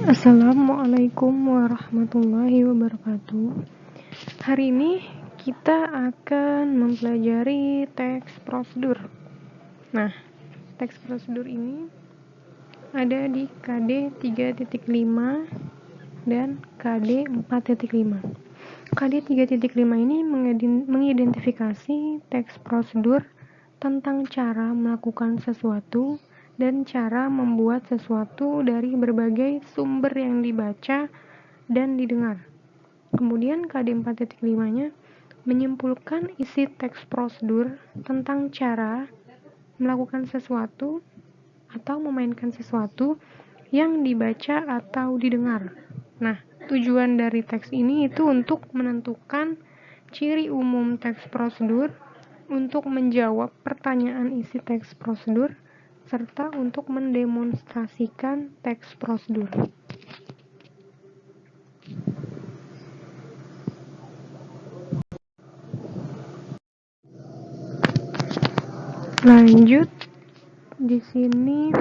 Assalamualaikum warahmatullahi wabarakatuh. Hari ini kita akan mempelajari teks prosedur. Nah, teks prosedur ini ada di KD 3.5 dan KD 4.5. KD 3.5 ini mengidentifikasi teks prosedur tentang cara melakukan sesuatu dan cara membuat sesuatu dari berbagai sumber yang dibaca dan didengar. Kemudian KD 4.5-nya menyimpulkan isi teks prosedur tentang cara melakukan sesuatu atau memainkan sesuatu yang dibaca atau didengar. Nah, tujuan dari teks ini itu untuk menentukan ciri umum teks prosedur, untuk menjawab pertanyaan isi teks prosedur, serta untuk mendemonstrasikan teks prosedur. Lanjut, di sini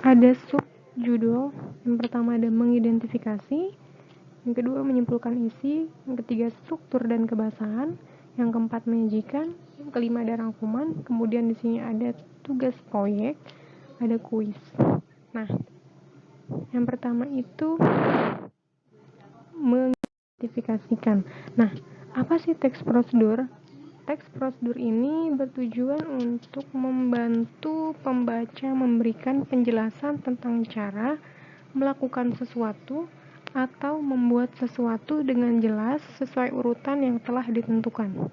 ada subjudul. Yang pertama ada mengidentifikasi, yang kedua menyimpulkan isi, yang ketiga struktur dan kebahasaan, yang keempat menyajikan, yang kelima ada rangkuman, kemudian di sini ada tugas proyek, ada kuis. Nah, yang pertama itu mengidentifikasikan. Nah, apa sih teks prosedur? Teks prosedur ini bertujuan untuk membantu pembaca memberikan penjelasan tentang cara melakukan sesuatu atau membuat sesuatu dengan jelas sesuai urutan yang telah ditentukan.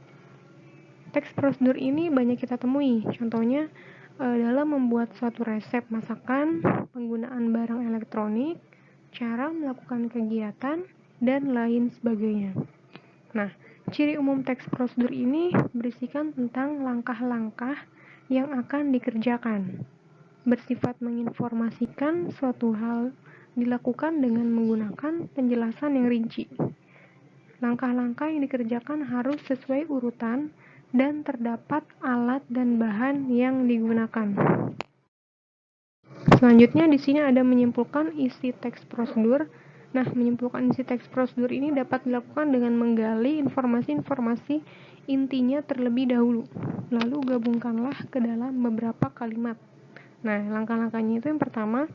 Teks prosedur ini banyak kita temui, contohnya dalam membuat suatu resep masakan, penggunaan barang elektronik, cara melakukan kegiatan, dan lain sebagainya. Nah, ciri umum teks prosedur ini berisikan tentang langkah-langkah yang akan dikerjakan, bersifat menginformasikan suatu hal dilakukan dengan menggunakan penjelasan yang rinci. Langkah-langkah yang dikerjakan harus sesuai urutan dan terdapat alat dan bahan yang digunakan. Selanjutnya di sini ada menyimpulkan isi teks prosedur. Nah, menyimpulkan isi teks prosedur ini dapat dilakukan dengan menggali informasi-informasi intinya terlebih dahulu, lalu gabungkanlah ke dalam beberapa kalimat. Nah, langkah-langkahnya itu yang pertama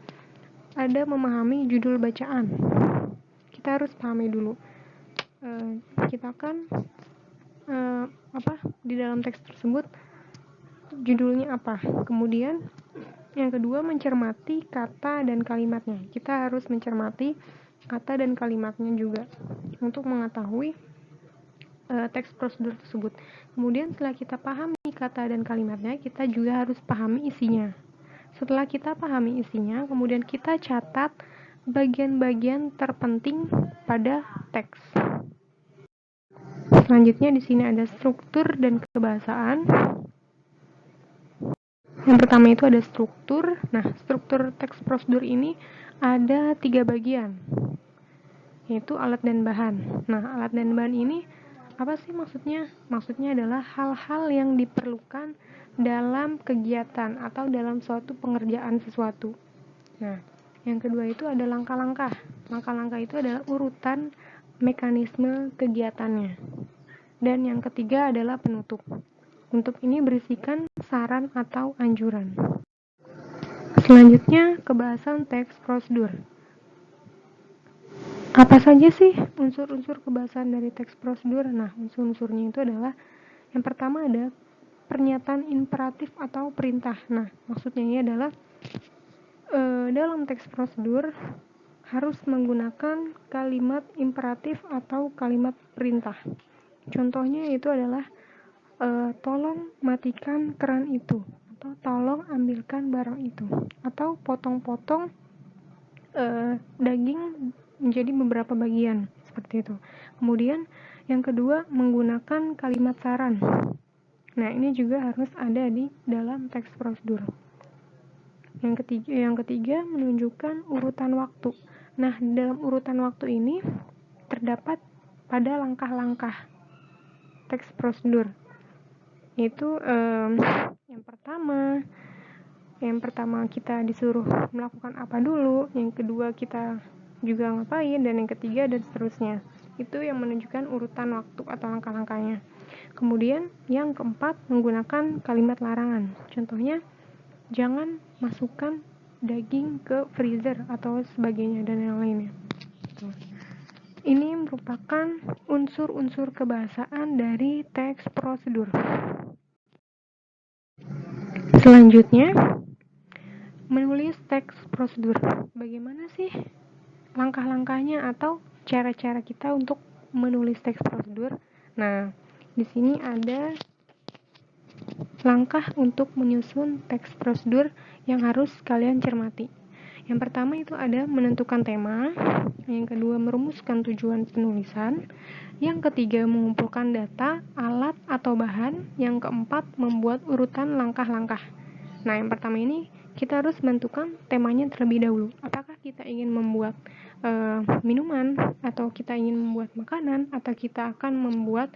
ada memahami judul bacaan. Kita harus pahami dulu. Kita kan di dalam teks tersebut judulnya apa. Kemudian yang kedua mencermati kata dan kalimatnya. Kita harus mencermati kata dan kalimatnya juga untuk mengetahui teks prosedur tersebut. Kemudian setelah kita pahami kata dan kalimatnya, kita juga harus pahami isinya. Setelah kita pahami isinya, kemudian kita catat bagian-bagian terpenting pada teks. Selanjutnya di sini ada struktur dan kebahasaan. Yang pertama itu ada struktur. Nah, struktur teks prosedur ini ada 3 bagian, yaitu alat dan bahan. Nah, alat dan bahan ini apa sih maksudnya? Maksudnya adalah hal-hal yang diperlukan dalam kegiatan atau dalam suatu pengerjaan sesuatu. Nah, yang kedua itu ada langkah-langkah. Langkah-langkah itu adalah urutan mekanisme kegiatannya. Dan yang ketiga adalah penutup. Untuk ini berisikan saran atau anjuran. Selanjutnya, kebahasan teks prosedur. Apa saja sih unsur-unsur kebahasan dari teks prosedur? Nah, unsur-unsurnya itu adalah yang pertama ada pernyataan imperatif atau perintah. Nah, maksudnya ini adalah dalam teks prosedur harus menggunakan kalimat imperatif atau kalimat perintah. Contohnya itu adalah tolong matikan keran itu, atau tolong ambilkan barang itu, atau potong-potong daging menjadi beberapa bagian, seperti itu. Kemudian yang kedua menggunakan kalimat saran. Nah, ini juga harus ada di dalam teks prosedur. Yang ketiga menunjukkan urutan waktu. Nah, dalam urutan waktu ini terdapat pada langkah-langkah teks prosedur. Itu yang pertama Yang pertama kita disuruh melakukan apa dulu, yang kedua kita juga ngapain, dan yang ketiga dan seterusnya. Itu yang menunjukkan urutan waktu atau langkah-langkahnya. Kemudian yang keempat, menggunakan kalimat larangan. Contohnya, jangan masukkan daging ke freezer atau sebagainya dan yang lainnya. Ini merupakan unsur-unsur kebahasaan dari teks prosedur. Selanjutnya, menulis teks prosedur. Bagaimana sih langkah-langkahnya atau cara-cara kita untuk menulis teks prosedur? Nah, di sini ada langkah untuk menyusun teks prosedur yang harus kalian cermati. Yang pertama itu ada menentukan tema, yang kedua merumuskan tujuan penulisan, yang ketiga mengumpulkan data, alat atau bahan, yang keempat membuat urutan langkah-langkah. Nah, yang pertama ini kita harus menentukan temanya terlebih dahulu. Apakah kita ingin membuat minuman, atau kita ingin membuat makanan, atau kita akan membuat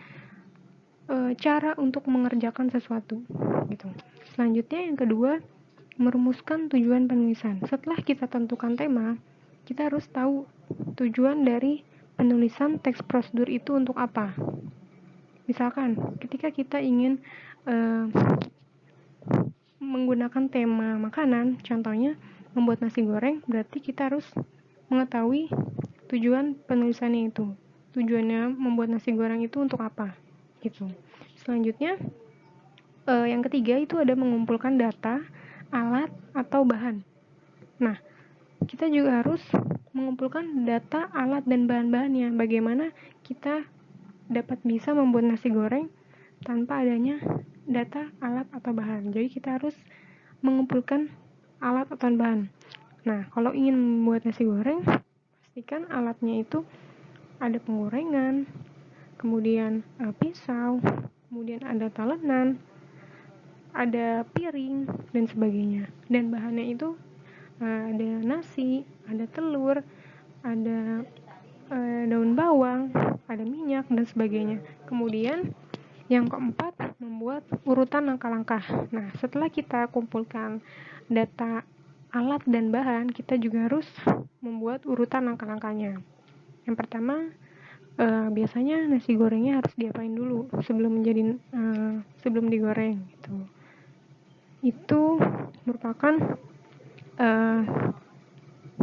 cara untuk mengerjakan sesuatu gitu. Selanjutnya yang kedua, merumuskan tujuan penulisan. Setelah kita tentukan tema, kita harus tahu tujuan dari penulisan teks prosedur itu untuk apa. Misalkan ketika kita ingin menggunakan tema makanan, contohnya membuat nasi goreng, berarti kita harus mengetahui tujuan penulisannya itu. Tujuannya membuat nasi goreng itu untuk apa gitu. Selanjutnya yang ketiga itu ada mengumpulkan data, alat atau bahan. Nah, kita juga harus mengumpulkan data, alat dan bahan-bahannya. Bagaimana kita dapat bisa membuat nasi goreng tanpa adanya data, alat atau bahan. Jadi kita harus mengumpulkan alat atau bahan. Nah, kalau ingin membuat nasi goreng, pastikan alatnya itu ada penggorengan, kemudian pisau, kemudian ada talenan, ada piring dan sebagainya. Dan bahannya itu ada nasi, ada telur, ada daun bawang, ada minyak dan sebagainya. Kemudian yang keempat, membuat urutan langkah-langkah. Nah, setelah kita kumpulkan data, alat dan bahan, kita juga harus membuat urutan langkah-langkahnya. Yang pertama, biasanya nasi gorengnya harus diapain dulu sebelum digoreng gitu. Itu merupakan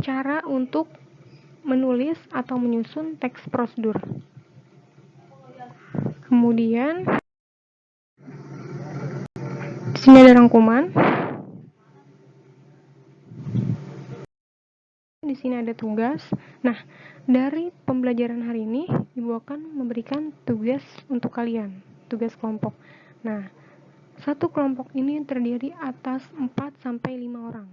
cara untuk menulis atau menyusun teks prosedur. Kemudian di sini ada rangkuman. Di sini ada tugas. Nah, dari pembelajaran hari ini, Ibu akan memberikan tugas untuk kalian, tugas kelompok. Nah, satu kelompok ini terdiri atas 4-5 orang.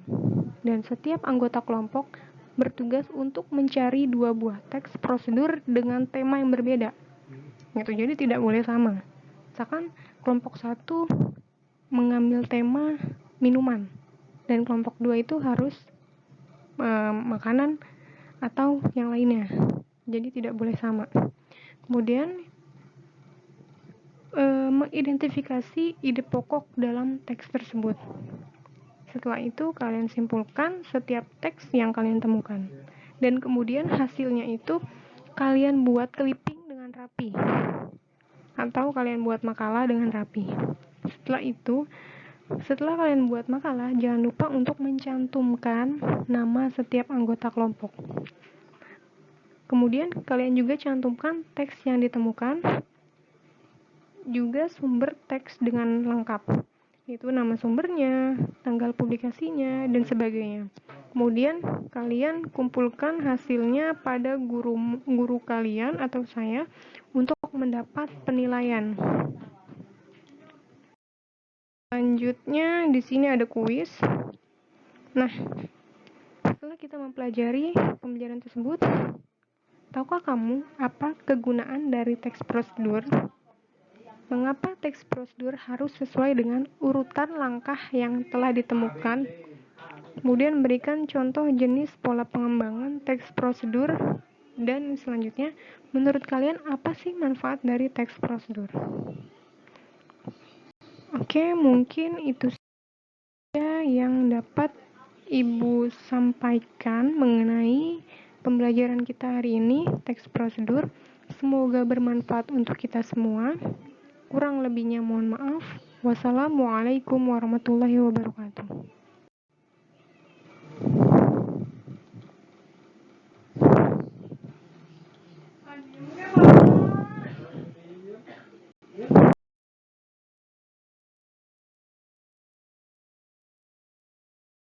Dan setiap anggota kelompok bertugas untuk mencari 2 buah teks prosedur dengan tema yang berbeda. Gitu, jadi tidak boleh sama. Misalkan kelompok 1 mengambil tema minuman, dan kelompok 2 itu harus makanan atau yang lainnya. Jadi tidak boleh sama. Kemudian mengidentifikasi ide pokok dalam teks tersebut. Setelah itu kalian simpulkan setiap teks yang kalian temukan. Dan kemudian hasilnya itu kalian buat clipping dengan rapi. Atau kalian buat makalah dengan rapi. Setelah kalian buat makalah, jangan lupa untuk mencantumkan nama setiap anggota kelompok. Kemudian kalian juga cantumkan teks yang ditemukan, juga sumber teks dengan lengkap, yaitu nama sumbernya, tanggal publikasinya, dan sebagainya. Kemudian kalian kumpulkan hasilnya pada guru kalian atau saya untuk mendapat penilaian. Selanjutnya di sini ada kuis. Nah, setelah kita mempelajari pembelajaran tersebut, tahukah kamu apa kegunaan dari teks prosedur? Mengapa teks prosedur harus sesuai dengan urutan langkah yang telah ditemukan? Kemudian berikan contoh jenis pola pengembangan teks prosedur. Dan selanjutnya, menurut kalian apa sih manfaat dari teks prosedur? Oke, mungkin itu saja saja yang dapat Ibu sampaikan mengenai pembelajaran kita hari ini, teks prosedur. Semoga bermanfaat untuk kita semua. Kurang lebihnya mohon maaf. Wassalamualaikum warahmatullahi wabarakatuh.